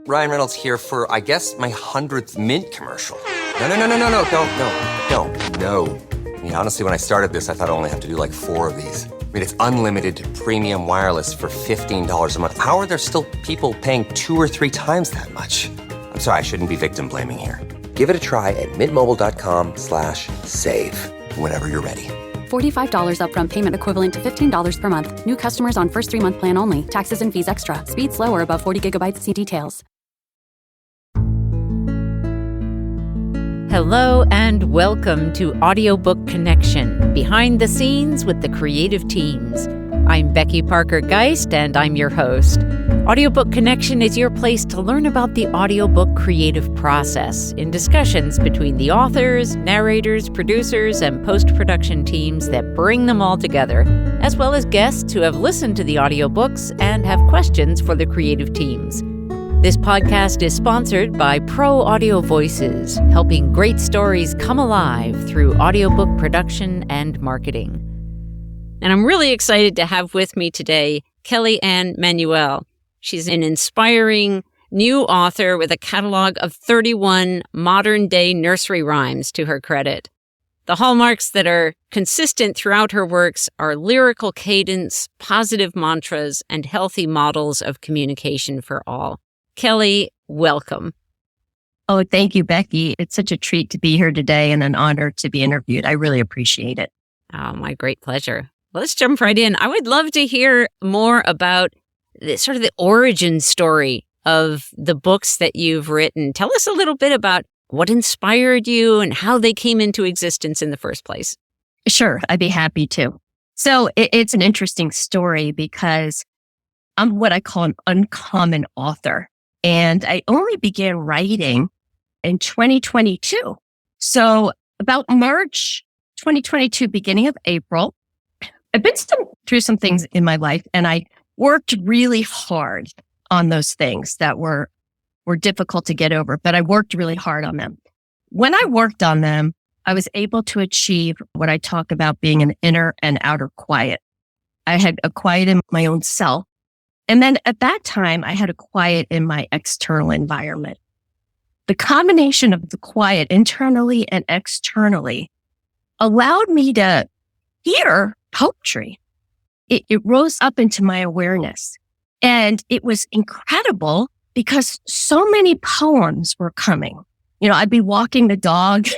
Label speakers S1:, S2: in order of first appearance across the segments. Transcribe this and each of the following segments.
S1: Ryan Reynolds here for, I guess, my 100th Mint commercial. No, don't. I mean, honestly, when I started this, I thought I only have to do like 4 of these. I mean, it's unlimited premium wireless for $15 a month. How are there still people paying 2 or 3 times that much? I'm sorry, I shouldn't be victim blaming here. Give it a try at mintmobile.com/save. Whenever you're ready.
S2: $45 upfront payment equivalent to $15 per month. New customers on first 3-month plan only. Taxes and fees extra. Speed slower above 40 gigabytes. See details.
S3: Hello and welcome to Audiobook Connection, behind the scenes with the creative teams. I'm Becky Parker-Geist and I'm your host. Audiobook Connection is your place to learn about the audiobook creative process in discussions between the authors, narrators, producers, and post-production teams that bring them all together, as well as guests who have listened to the audiobooks and have questions for the creative teams. This podcast is sponsored by Pro Audio Voices, helping great stories come alive through audiobook production and marketing. And I'm really excited to have with me today Kellyanne Manuel. She's an inspiring new author with a catalog of 31 modern-day nursery rhymes to her credit. The hallmarks that are consistent throughout her works are lyrical cadence, positive mantras, and healthy models of communication for all. Kelly, welcome.
S4: Oh, thank you, Becky. It's such a treat to be here today and an honor to be interviewed. I really appreciate it.
S3: Oh, my great pleasure. Let's jump right in. I would love to hear more about the origin story of the books that you've written. Tell us a little bit about what inspired you and how they came into existence in the first place.
S4: Sure, I'd be happy to. So it's an interesting story because I'm what I call an uncommon author. And I only began writing in 2022. So about March 2022, beginning of April, I've been through some things in my life and I worked really hard on those things that were difficult to get over, but I worked really hard on them. When I worked on them, I was able to achieve what I talk about being an inner and outer quiet. I had a quiet in my own self. And then at that time, I had a quiet in my external environment. The combination of the quiet internally and externally allowed me to hear poetry. It rose up into my awareness. And it was incredible because so many poems were coming. You know, I'd be walking the dog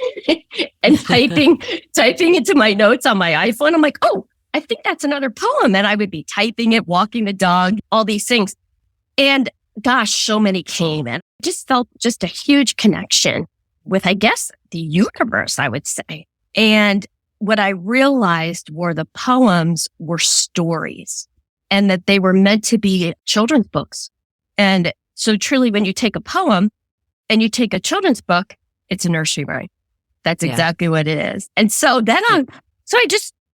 S4: and typing into my notes on my iPhone. I'm like, oh, I think that's another poem. And I would be typing it, walking the dog, all these things. And gosh, so many came and I just felt just a huge connection with, I guess, the universe, I would say. And what I realized were the poems were stories and that they were meant to be children's books. And so truly, when you take a poem and you take a children's book, it's a nursery rhyme. That's exactly what it is. And so then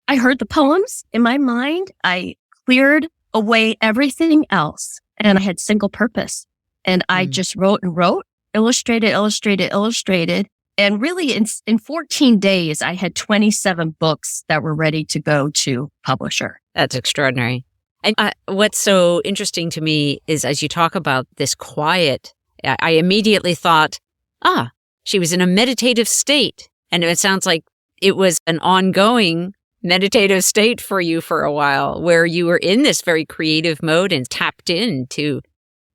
S4: I heard the poems in my mind. I cleared away everything else and I had single purpose. And I just wrote and wrote, illustrated. And really in 14 days, I had 27 books that were ready to go to publisher.
S3: That's extraordinary. And what's so interesting to me is as you talk about this quiet, I immediately thought, she was in a meditative state. And it sounds like it was an ongoing meditative state for you for a while where you were in this very creative mode and tapped into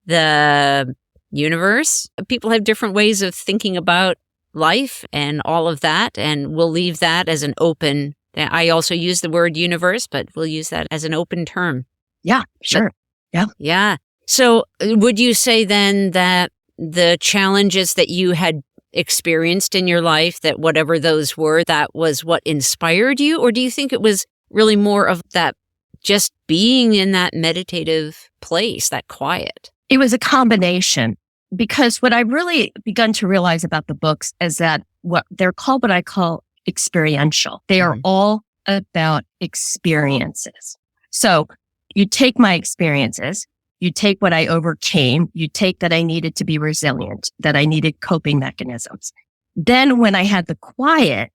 S3: the universe. People have different ways of thinking about life and all of that, and we'll leave that as an open. I also use the word universe, but we'll use that as an open term.
S4: Yeah, sure.
S3: Yeah. So would you say then that the challenges that you had experienced in your life, that whatever those were, that was what inspired you? Or do you think it was really more of that just being in that meditative place, that quiet?
S4: It was a combination because what I really begun to realize about the books is that what I call experiential. They are all about experiences. So you take my experiences, you take what I overcame, you take that I needed to be resilient, that I needed coping mechanisms. Then when I had the quiet,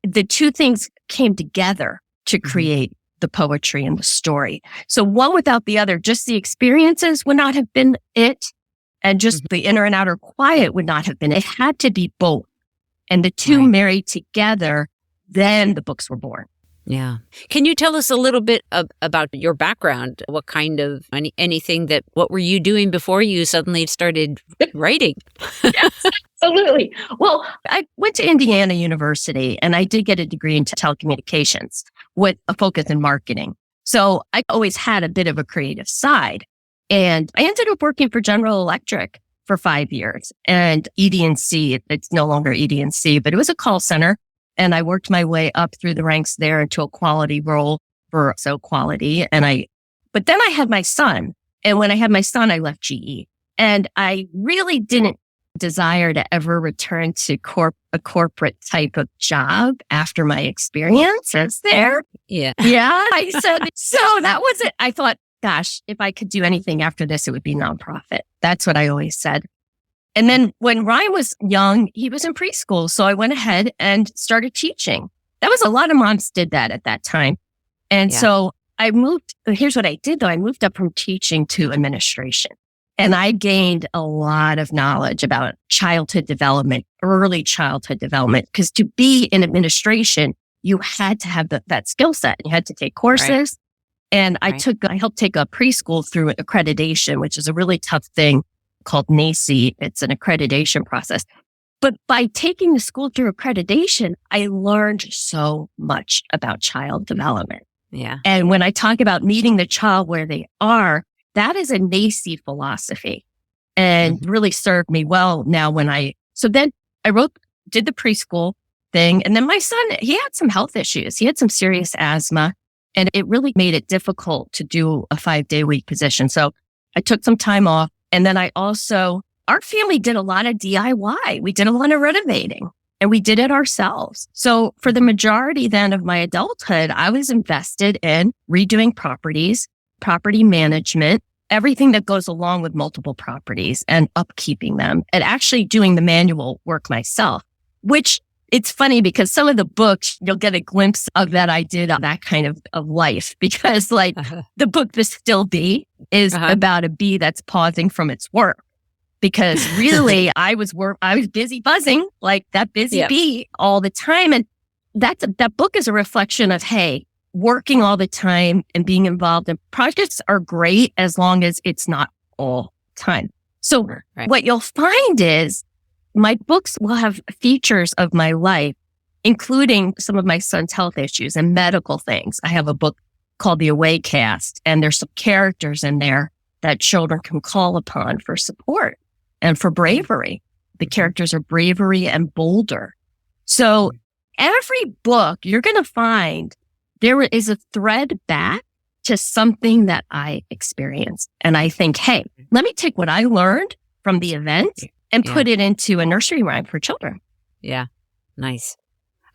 S4: the two things came together to create the poetry and the story. So one without the other, just the experiences would not have been it. And just the inner and outer quiet would not have been. It had to be both. And the two married together, then the books were born.
S3: Yeah. Can you tell us a little bit about your background? What kind of what were you doing before you suddenly started writing?
S4: Yes, absolutely. Well, I went to Indiana University and I did get a degree in telecommunications with a focus in marketing. So I always had a bit of a creative side. And I ended up working for General Electric for 5 years and ED&C. It's no longer ED&C, but it was a call center. And I worked my way up through the ranks there into a quality role for quality. But then I had my son. And when I had my son, I left GE. And I really didn't desire to ever return to a corporate type of job after my experiences there.
S3: Yeah.
S4: Yeah. I said, so that was it. I thought, gosh, if I could do anything after this, it would be nonprofit. That's what I always said. And then when Ryan was young, he was in preschool. So I went ahead and started teaching. That was a lot of moms did that at that time. And so I here's what I did though. I moved up from teaching to administration. And I gained a lot of knowledge about childhood development, early childhood development, because to be in administration, you had to have that skill set. You had to take courses. Right. And I helped take a preschool through accreditation, which is a really tough thing called NACI. It's an accreditation process. But by taking the school through accreditation, I learned so much about child development.
S3: Yeah.
S4: And when I talk about meeting the child where they are, that is a NACI philosophy and really served me well now so then I did the preschool thing. And then my son, he had some health issues. He had some serious asthma and it really made it difficult to do a 5-day-week position. So I took some time off. And then our family did a lot of DIY. We did a lot of renovating and we did it ourselves. So for the majority then of my adulthood, I was invested in redoing properties, property management, everything that goes along with multiple properties and upkeeping them and actually doing the manual work myself, which it's funny because some of the books, you'll get a glimpse of that I did on that kind of life because the book, The Still Bee, is about a bee that's pausing from its work because really I was busy buzzing like that busy bee all the time. And that book is a reflection of, hey, working all the time and being involved in projects are great as long as it's not all time. So what you'll find is my books will have features of my life, including some of my son's health issues and medical things. I have a book called The Away Cast, and there's some characters in there that children can call upon for support and for bravery. The characters are bravery and bolder. So every book you're going to find there is a thread back to something that I experienced. And I think, hey, let me take what I learned from the event and put it into a nursery rhyme for children.
S3: Yeah. Nice.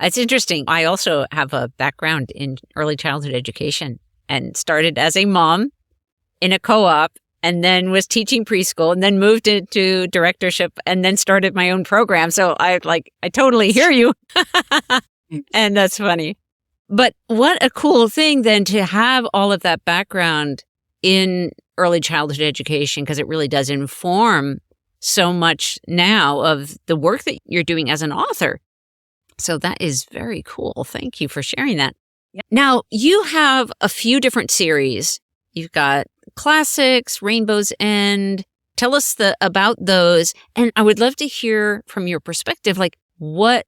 S3: It's interesting. I also have a background in early childhood education and started as a mom in a co-op and then was teaching preschool and then moved into directorship and then started my own program. So I totally hear you. And that's funny. But what a cool thing then to have all of that background in early childhood education, because it really does inform so much now of the work that you're doing as an author. So that is very cool. Thank you for sharing that. Yep. Now, you have a few different series. You've got classics, Rainbow's End. Tell us about those. And I would love to hear from your perspective, what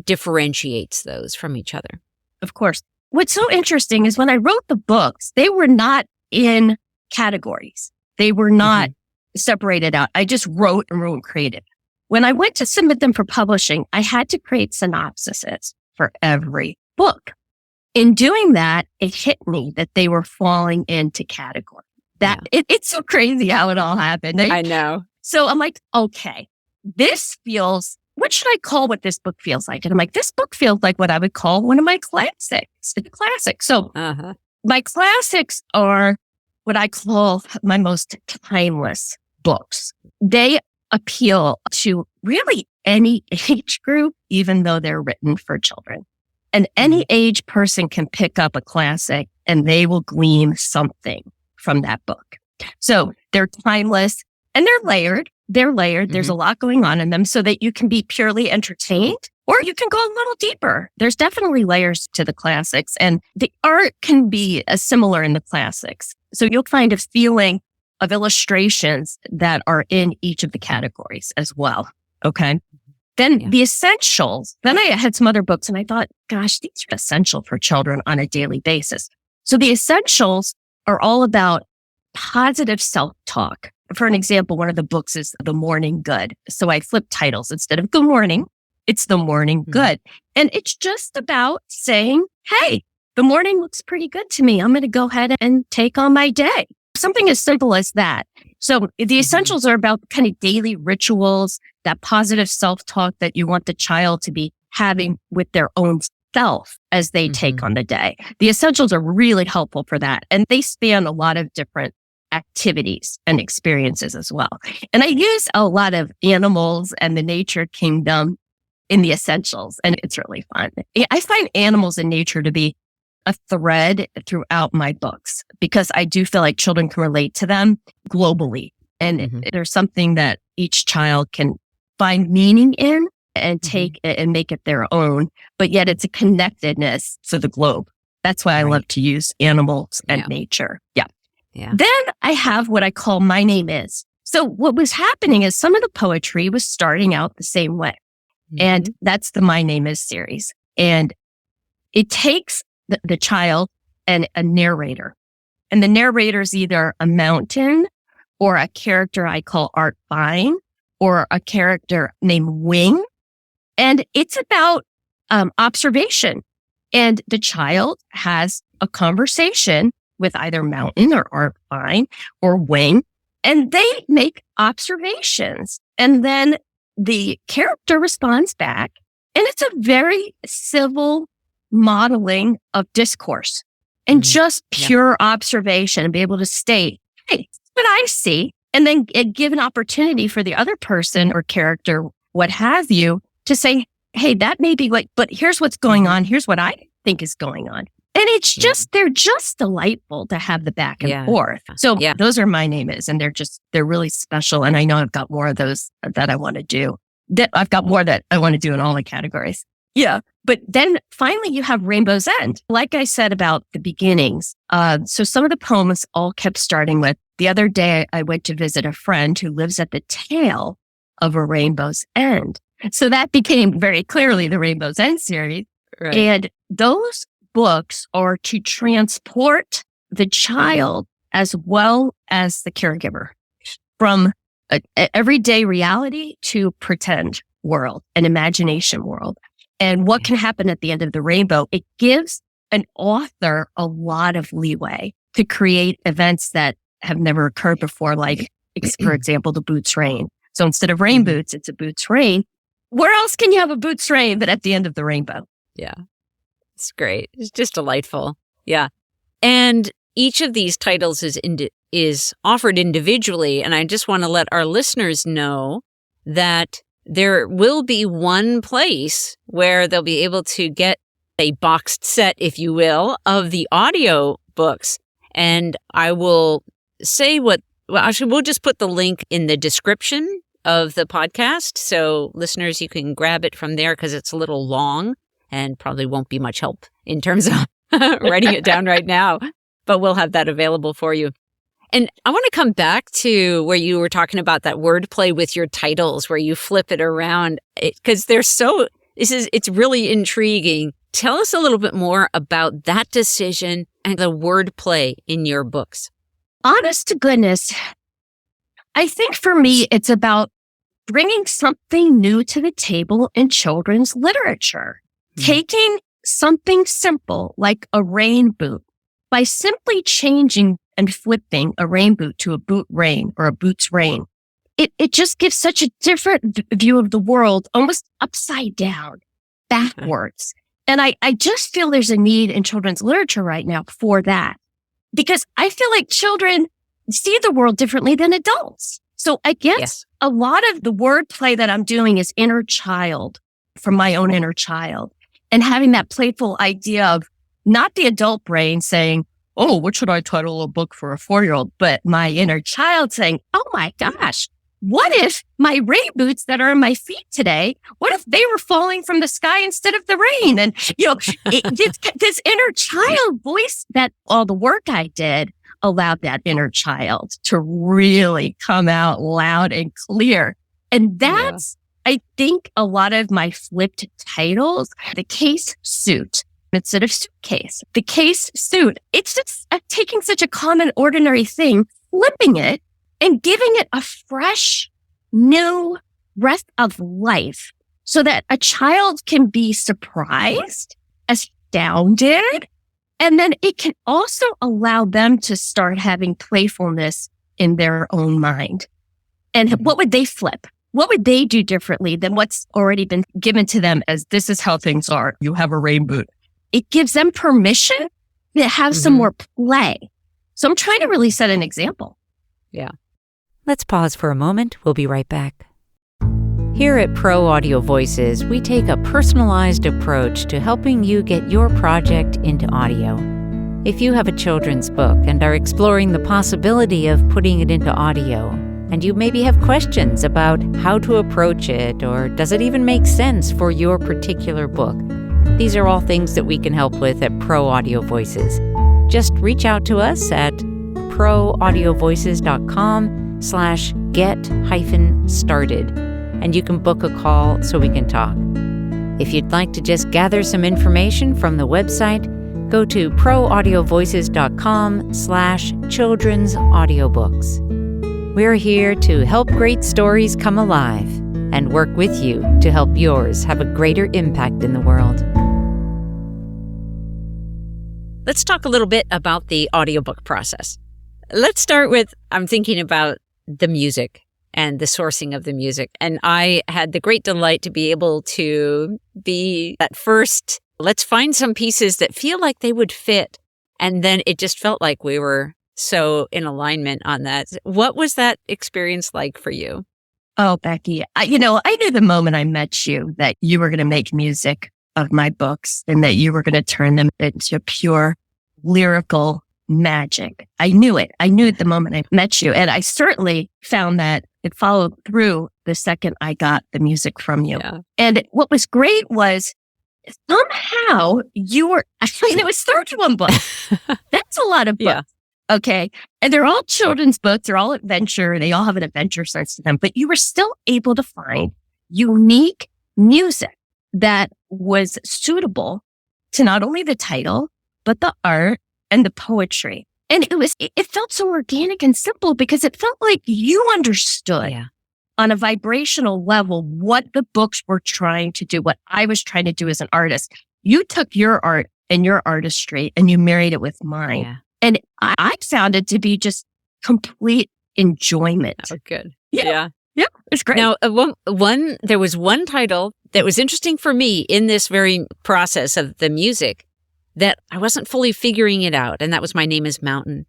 S3: differentiates those from each other?
S4: Of course. What's so interesting is when I wrote the books, they were not in categories. They were not separated out. I just wrote and created. When I went to submit them for publishing, I had to create synopsises for every book. In doing that, it hit me that they were falling into category. It's so crazy how it all happened.
S3: I know.
S4: So I'm like, okay, what should I call what this book feels like? And I'm like, this book feels like what I would call one of my classics. It's a classic. So my classics are what I call my most timeless books. They appeal to really any age group, even though they're written for children. And any age person can pick up a classic and they will glean something from that book. So they're timeless And they're layered. There's a lot going on in them so that you can be purely entertained or you can go a little deeper. There's definitely layers to the classics and the art can be similar in the classics. So you'll find a feeling of illustrations that are in each of the categories as well. Okay. Then the essentials. Then I had some other books and I thought, gosh, these are essential for children on a daily basis. So the essentials are all about positive self-talk. For an example, one of the books is The Morning Good. So I flip titles. Instead of Good Morning, it's The Morning Good. And it's just about saying, hey, the morning looks pretty good to me. I'm going to go ahead and take on my day. Something as simple as that. So the essentials are about kind of daily rituals, that positive self-talk that you want the child to be having with their own self as they take on the day. The essentials are really helpful for that. And they span a lot of different activities and experiences as well. And I use a lot of animals and the nature kingdom in the essentials, and it's really fun. I find animals and nature to be a thread throughout my books because I do feel like children can relate to them globally. And there's something that each child can find meaning in and take it and make it their own, but yet it's a connectedness for the globe. That's why I love to use animals and nature. Yeah. Then I have what I call My Name Is. So what was happening is some of the poetry was starting out the same way. And that's the My Name Is series. And it takes the child and a narrator. And the narrator is either a mountain or a character I call Art Vine or a character named Wing. And it's about observation. And the child has a conversation with either Mountain or Art Vine or Wing, and they make observations. And then the character responds back, and it's a very civil modeling of discourse and just pure observation and be able to state, hey, this is what I see. And then give an opportunity for the other person or character, what have you, to say, hey, that may be what, but here's what's going on. Here's what I think is going on. And it's just, they're just delightful to have the back and forth. So those are My Name Is, and they're really special. And I know I've got more of those that I want to do. I've got more that I want to do in all the categories. Yeah. But then finally you have Rainbow's End. Like I said about the beginnings. So some of the poems all kept starting with, the other day I went to visit a friend who lives at the tail of a rainbow's end. So that became very clearly the Rainbow's End series. Right. And those books are to transport the child as well as the caregiver from everyday reality to pretend world, an imagination world. And what can happen at the end of the rainbow? It gives an author a lot of leeway to create events that have never occurred before, like, for example, the Boots Rain. So instead of rain boots, it's a Boots Rain. Where else can you have a Boots Rain but at the end of the rainbow?
S3: Yeah. It's great. It's just delightful. Yeah. And each of these titles is offered individually. And I just want to let our listeners know that there will be one place where they'll be able to get a boxed set, if you will, of the audio books. And I will say actually, we'll just put the link in the description of the podcast. So listeners, you can grab it from there because it's a little long and probably won't be much help in terms of writing it down right now, but we'll have that available for you. And I want to come back to where you were talking about that wordplay with your titles, where you flip it around, because it's really intriguing. Tell us a little bit more about that decision and the wordplay in your books.
S4: Honest to goodness, I think for me, it's about bringing something new to the table in children's literature. Taking something simple like a rain boot by simply changing and flipping a rain boot to a boot rain or a Boots Rain. It just gives such a different view of the world, almost upside down, backwards. And I just feel there's a need in children's literature right now for that, because I feel like children see the world differently than adults. So I guess a lot of the wordplay that I'm doing is inner child, from my own inner child. And having that playful idea of not the adult brain saying, oh, what should I title a book for a 4-year-old? But my inner child saying, oh my gosh, what if my rain boots that are on my feet today, what if they were falling from the sky instead of the rain? And, this inner child voice, that all the work I did allowed that inner child to really come out loud and clear. And that's, I think, a lot of my flipped titles. The case suit instead of suitcase. The case suit. It's just taking such a common, ordinary thing, flipping it, and giving it a fresh, new breath of life so that a child can be surprised, astounded, and then it can also allow them to start having playfulness in their own mind. And what would they flip? What would they do differently than what's already been given to them as this is how things are? You have a rain boot. It gives them permission to have some more play. So I'm trying to really set an example.
S3: Yeah. Let's pause for a moment. We'll be right back. Here at Pro Audio Voices, we take a personalized approach to helping you get your project into audio. If you have a children's book and are exploring the possibility of putting it into audio, and you maybe have questions about how to approach it, or does it even make sense for your particular book, these are all things that we can help with at Pro Audio Voices. Just reach out to us at proaudiovoices.com/get-started, and you can book a call so we can talk. If you'd like to just gather some information from the website, go to proaudiovoices.com/children's audiobooks. We're here to help great stories come alive and work with you to help yours have a greater impact in the world. Let's talk a little bit about the audiobook process. Let's start with, I'm thinking about the music and the sourcing of the music. And I had the great delight to be able to be at first, let's find some pieces that feel like they would fit. And then it just felt like we were so in alignment on that. What was that experience like for you?
S4: Oh, Becky, I knew the moment I met you that you were going to make music of my books and that you were going to turn them into pure lyrical magic. I knew it. I knew it the moment I met you. And I certainly found that it followed through the second I got the music from you. Yeah. And what was great was somehow it was 31 books. That's a lot of books. Yeah. Okay. And they're all children's books. They're all adventure. They all have an adventure sense to them, but you were still able to find unique music that was suitable to not only the title, but the art and the poetry. And it felt so organic and simple because it felt like you understood on a vibrational level what the books were trying to do, what I was trying to do as an artist. You took your art and your artistry and you married it with mine. Yeah. And I found it to be just complete enjoyment.
S3: Oh, good.
S4: Yeah. Yeah. It's great.
S3: Now, there was one title that was interesting for me in this very process of the music that I wasn't fully figuring it out. And that was My Name is Mountain.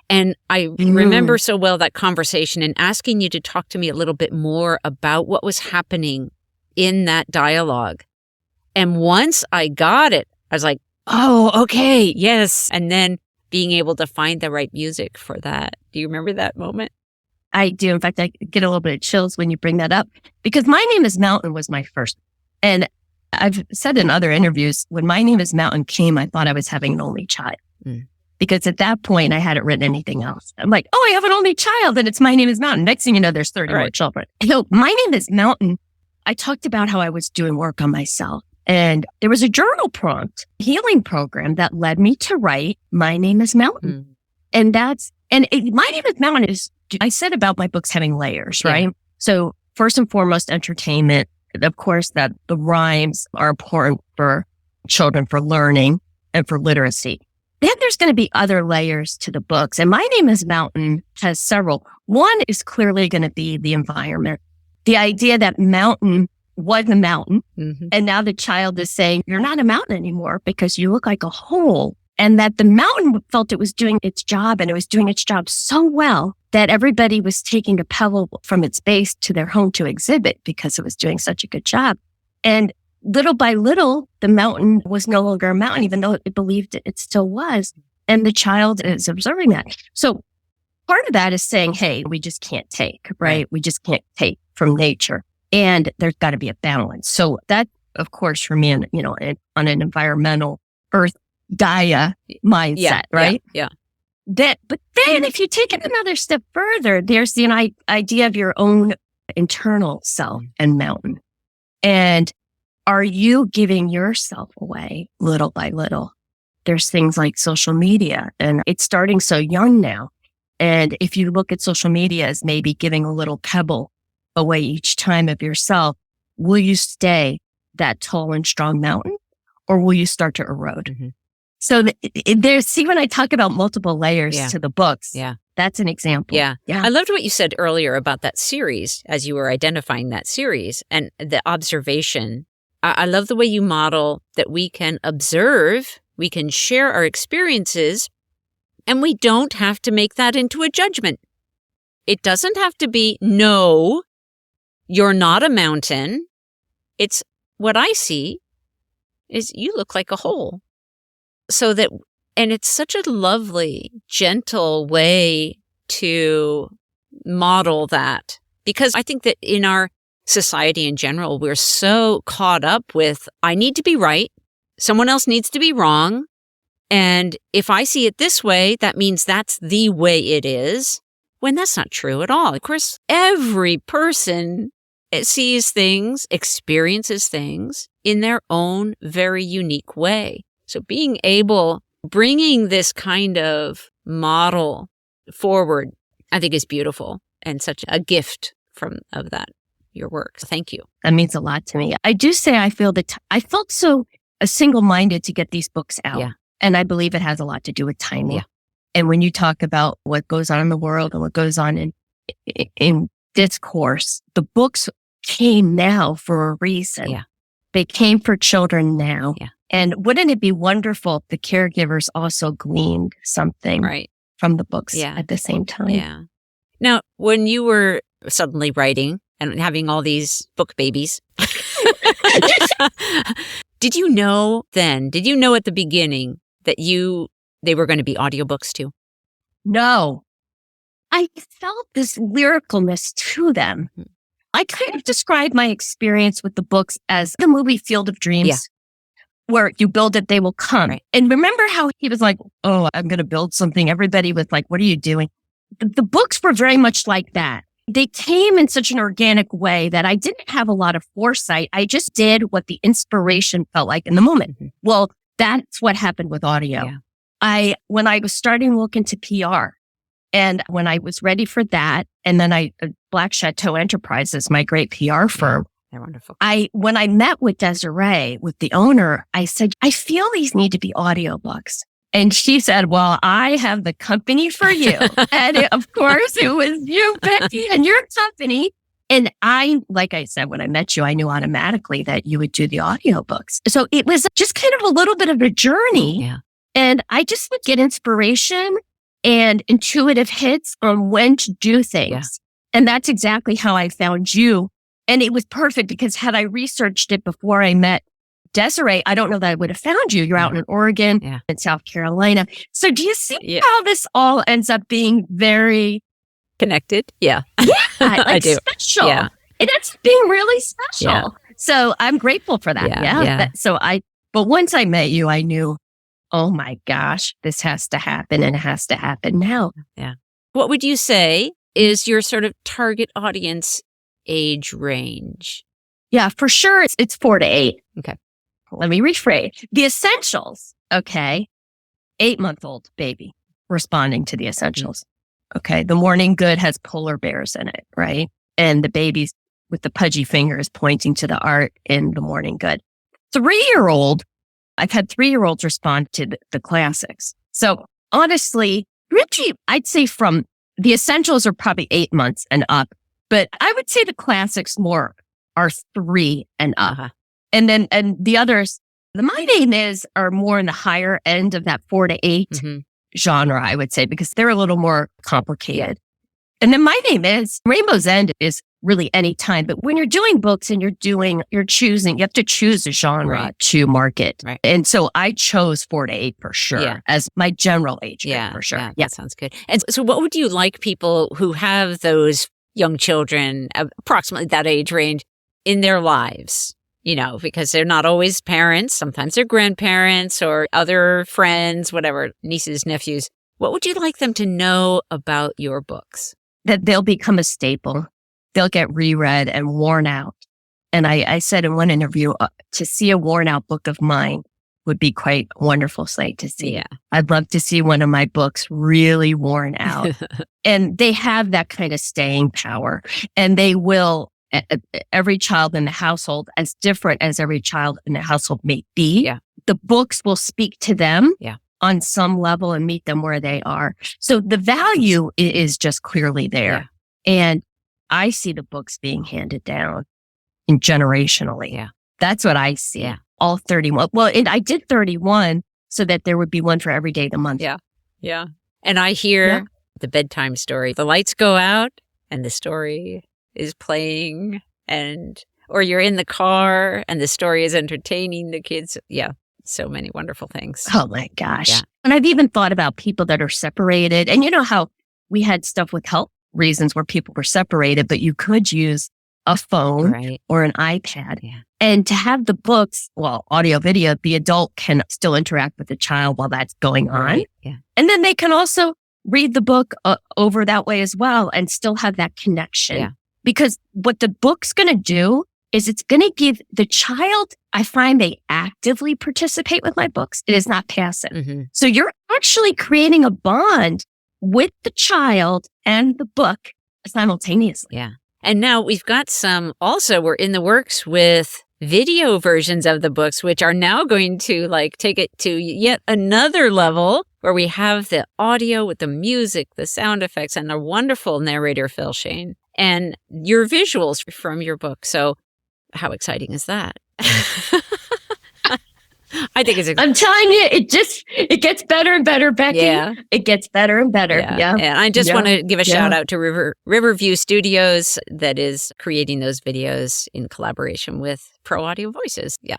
S3: And I remember so well that conversation and asking you to talk to me a little bit more about what was happening in that dialogue. And once I got it, I was like, oh, okay, yes. And then being able to find the right music for that. Do you remember that moment?
S4: I do. In fact, I get a little bit of chills when you bring that up because My Name is Mountain was my first. And I've said in other interviews, when My Name is Mountain came, I thought I was having an only child. Because at that point, I hadn't written anything else. I'm like, oh, I have an only child and it's My Name is Mountain. Next thing you know, there's 30 more children. So My Name is Mountain. I talked about how I was doing work on myself. And there was a journal prompt healing program that led me to write My Name is Mountain. And My Name is Mountain is, I said about my books having layers, right? So first and foremost, entertainment. Of course, that the rhymes are important for children for learning and for literacy. Then there's going to be other layers to the books. And My Name is Mountain has several. One is clearly going to be the environment. The idea that mountain was a mountain. And now the child is saying, you're not a mountain anymore because you look like a hole. And that the mountain felt it was doing its job and it was doing its job so well that everybody was taking a pebble from its base to their home to exhibit because it was doing such a good job. And little by little, the mountain was no longer a mountain, even though it believed it still was. And the child is observing that. So part of that is saying, hey, we just can't take, right? We just can't take from nature. And there's got to be a balance. So that, of course, for me, on an environmental Earth Gaia mindset, right?
S3: Yeah.
S4: But then if you take it another step further, there's the idea of your own internal self and mountain. And are you giving yourself away little by little? There's things like social media, and it's starting so young now. And if you look at social media as maybe giving a little pebble away each time of yourself, will you stay that tall and strong mountain, or will you start to erode?
S3: Mm-hmm.
S4: So see, when I talk about multiple layers to the books, that's an example.
S3: Yeah. I loved what you said earlier about that series as you were identifying that series and the observation. I love the way you model that we can observe, we can share our experiences, and we don't have to make that into a judgment. It doesn't have to be, no, you're not a mountain. It's what I see is you look like a hole. So that, and it's such a lovely, gentle way to model that. Because I think that in our society in general, we're so caught up with, I need to be right. Someone else needs to be wrong. And if I see it this way, that means that's the way it is, when that's not true at all. Of course, every person sees things, experiences things in their own very unique way. So bringing this kind of model forward, I think is beautiful and such a gift of your work. So thank you.
S4: That means a lot to me. I do say I felt so single-minded to get these books out.
S3: Yeah.
S4: And I believe it has a lot to do with timing.
S3: Yeah.
S4: And when you talk about what goes on in the world and what goes on in discourse, the books came now for a reason.
S3: Yeah.
S4: They came for children now.
S3: Yeah.
S4: And wouldn't it be wonderful if the caregivers also gleaned something from the books at the same time?
S3: Yeah. Now, when you were suddenly writing and having all these book babies, did you know at the beginning that they were going to be audiobooks too?
S4: No. I felt this lyricalness to them. Mm-hmm. I kind of describe my experience with the books as the movie Field of Dreams, where you build it, they will come. Right. And remember how he was like, oh, I'm going to build something. Everybody was like, what are you doing? The books were very much like that. They came in such an organic way that I didn't have a lot of foresight. I just did what the inspiration felt like in the moment. Mm-hmm. Well, that's what happened with audio. Yeah. When I was starting to look into PR, and when I was ready for that, and then Black Chateau Enterprises, my great PR firm.
S3: They're wonderful.
S4: When I met with Desiree, with the owner, I said, I feel these need to be audiobooks. And she said, well, I have the company for you. And of course, it was you, Becky, and your company. And like I said, when I met you, I knew automatically that you would do the audiobooks. So it was just kind of a little bit of a journey.
S3: Yeah.
S4: And I just would get inspiration and intuitive hits on when to do things. Yeah. And that's exactly how I found you. And it was perfect because had I researched it before I met Desiree, I don't know that I would have found you. You're out in Oregon and South Carolina. So do you see how this all ends up being very
S3: connected? Yeah.
S4: Yeah. Like
S3: I do.
S4: Special.
S3: Yeah.
S4: And that's being really special. Yeah. So I'm grateful for that.
S3: Yeah.
S4: But once I met you, I knew, oh my gosh, this has to happen and it has to happen now.
S3: Yeah. What would you say is your sort of target audience age range?
S4: Yeah, for sure. It's 4 to 8.
S3: Okay.
S4: Let me rephrase. The essentials. Okay. 8-month-old baby responding to the essentials. Okay. The morning good has polar bears in it, right? And the baby's with the pudgy fingers pointing to the art in the morning good. 3-year-old, I've had 3-year-olds respond to the classics. So honestly, really, I'd say from the essentials are probably 8 months and up, but I would say the classics more are 3 and up. Uh-huh. And the others, the My Name Is are more in the higher end of that 4 to 8 genre, I would say, because they're a little more complicated. And then My Name Is, Rainbow's End is really any time. But when you're doing books and you have to choose a genre to market.
S3: Right.
S4: And so I chose 4 to 8 for sure as my general age group for sure.
S3: Yeah, that sounds good. And so what would you like people who have those young children, approximately that age range, in their lives? Because they're not always parents. Sometimes they're grandparents or other friends, whatever, nieces, nephews. What would you like them to know about your books?
S4: That they'll become a staple. They'll get reread and worn out. And I said in one interview, to see a worn out book of mine would be quite a wonderful sight to see.
S3: Yeah.
S4: I'd love to see one of my books really worn out. And they have that kind of staying power. And they will, every child in the household, as different as every child in the household may be, the books will speak to them on some level and meet them where they are. So the value is just clearly there. Yeah. And I see the books being handed down generationally. Yeah. That's what I see. Yeah. All 31. Well, and I did 31 so that there would be one for every day of the month.
S3: Yeah. Yeah. And I hear the bedtime story. The lights go out and the story is playing, or you're in the car and the story is entertaining the kids. Yeah. So many wonderful things.
S4: Oh my gosh. Yeah. And I've even thought about people that are separated. And you know how we had stuff with health reasons where people were separated, but you could use a phone or an iPad. Yeah. And to have the books, audio, video, the adult can still interact with the child while that's going on. Yeah. And then they can also read the book over that way as well and still have that connection. Yeah. Because what the book's going to do is it's going to give the child, I find they actively participate with my books. It is not passive. Mm-hmm. So you're actually creating a bond with the child and the book simultaneously.
S3: Yeah. And now we've got we're in the works with video versions of the books, which are now going to take it to yet another level where we have the audio with the music, the sound effects, and a wonderful narrator, Phil Shane, and your visuals from your book. So how exciting is that? I think it's
S4: I'm telling you, it gets better and better, Becky. Yeah. It gets better and better. Yeah.
S3: And I just want to give a shout out to Riverview Studios that is creating those videos in collaboration with Pro Audio Voices. Yeah.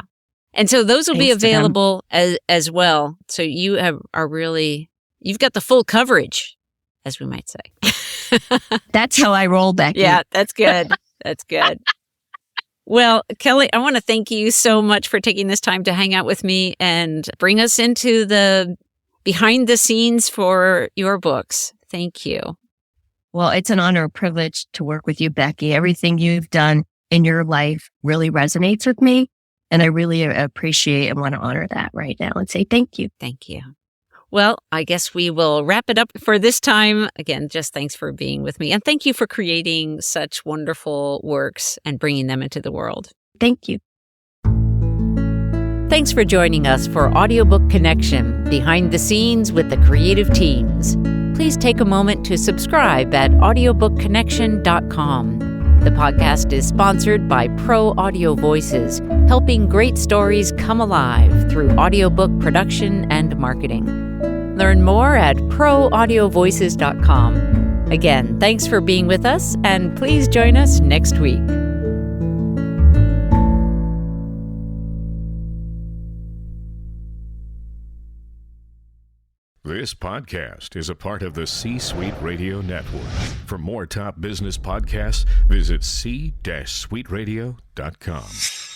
S3: And so those will be available as well. So you've got the full coverage, as we might say.
S4: That's how I roll, Becky.
S3: Yeah, that's good. That's good. Well, Kelly, I want to thank you so much for taking this time to hang out with me and bring us into the behind the scenes for your books. Thank you.
S4: Well, it's an honor, a privilege to work with you, Becky. Everything you've done in your life really resonates with me. And I really appreciate and want to honor that right now and say thank you.
S3: Thank you. Well, I guess we will wrap it up for this time. Again, just thanks for being with me. And thank you for creating such wonderful works and bringing them into the world.
S4: Thank you.
S3: Thanks for joining us for Audiobook Connection, behind the scenes with the creative teams. Please take a moment to subscribe at audiobookconnection.com. The podcast is sponsored by Pro Audio Voices, helping great stories come alive through audiobook production and marketing. Learn more at proaudiovoices.com. Again, thanks for being with us, and please join us next week.
S5: This podcast is a part of the C-Suite Radio Network. For more top business podcasts, visit c-suiteradio.com.